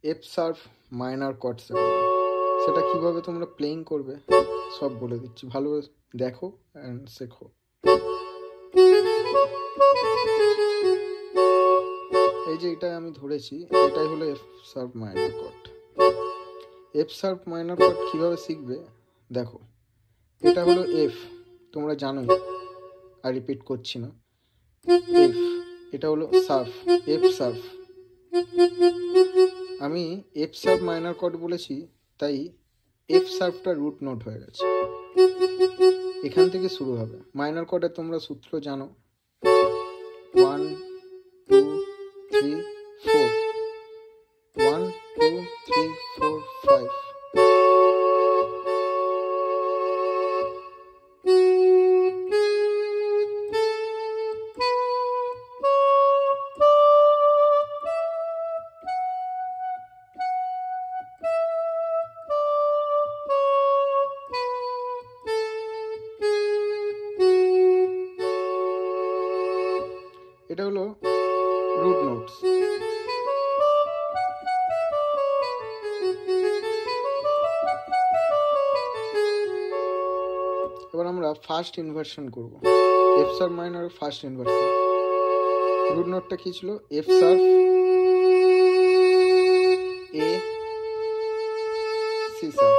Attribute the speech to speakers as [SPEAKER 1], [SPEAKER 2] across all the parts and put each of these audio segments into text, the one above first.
[SPEAKER 1] F sharp minor chord section, সেটা কিভাবে তোমরা প্লেইং করবে সব বলে দিচ্ছি, ভালো দেখো অ্যান্ড শেখো। এই যে এটা আমি ধরেছি, এটাই হলো F sharp minor chord. F sharp minor chord কিভাবে শিখবে দেখো, এটা হলো এফ, তোমরা জানোই, আর রিপিট করছি না। এফ, এটা হলো শার্প, এফ শার্প। আমি এফ শার্প মাইনর কর্ড বলেছি, তাই এফ শার্পটা রুট নোট হয়ে গেছে, এখান থেকে শুরু হবে। মাইনর কর্ডের তোমরা সূত্র জানো, 1 2 3 4, 1 2 3 4 5। এটা হলো রুট নোটস। এবার আমরা ফার্স্ট ইনভার্সন করব, এফ শার্প মাইনরের ফার্স্ট ইনভার্সন। রুট নোটটা কি ছিল? F sharp, A, C sharp.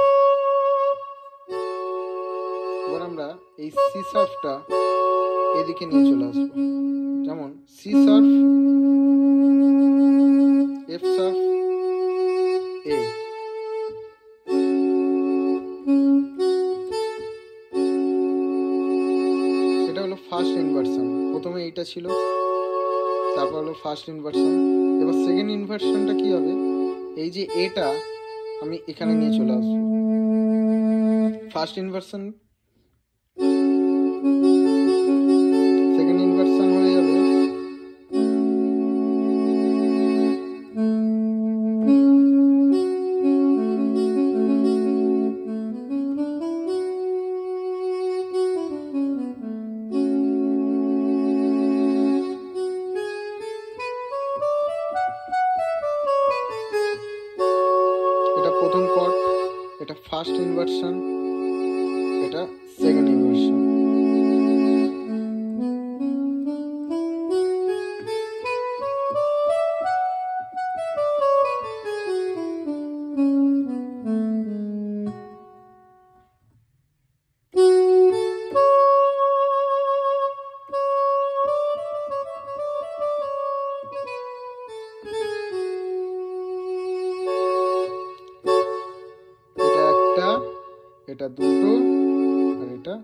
[SPEAKER 1] এবার আমরা এই সি শার্পটা এদিকে নিয়ে চলে আসবো, যেমন সি শার্প, এফ শার্প, এ। এটা হলো ফার্স্ট ইনভার্সন। প্রথমে এইটা ছিল, তারপর হলো ফার্স্ট ইনভার্সন। এবার সেকেন্ড ইনভার্সনটা কি হবে? এই যে এটা আমি এখানে নিয়ে চলে আসবো। ফার্স্ট ইনভার্সন, সেকেন্ড ইনভার্সন হয়ে যাবে এটা প্রথম কর্ড, এটা ফার্স্ট ইনভার্সন, এটা সেকেন্ড ইনভার্সন। এটা দুটো, আর এটা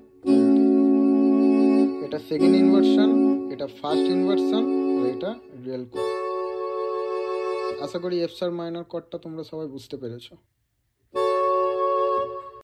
[SPEAKER 1] এটা সেকেন্ড ইনভার্সন, এটা ফার্স্ট ইনভার্সন, আর এটা রিয়েল কর্ড। আশা করি এফ শার্প মাইনর কর্ডটা তোমরা সবাই বুঝতে পেরেছো।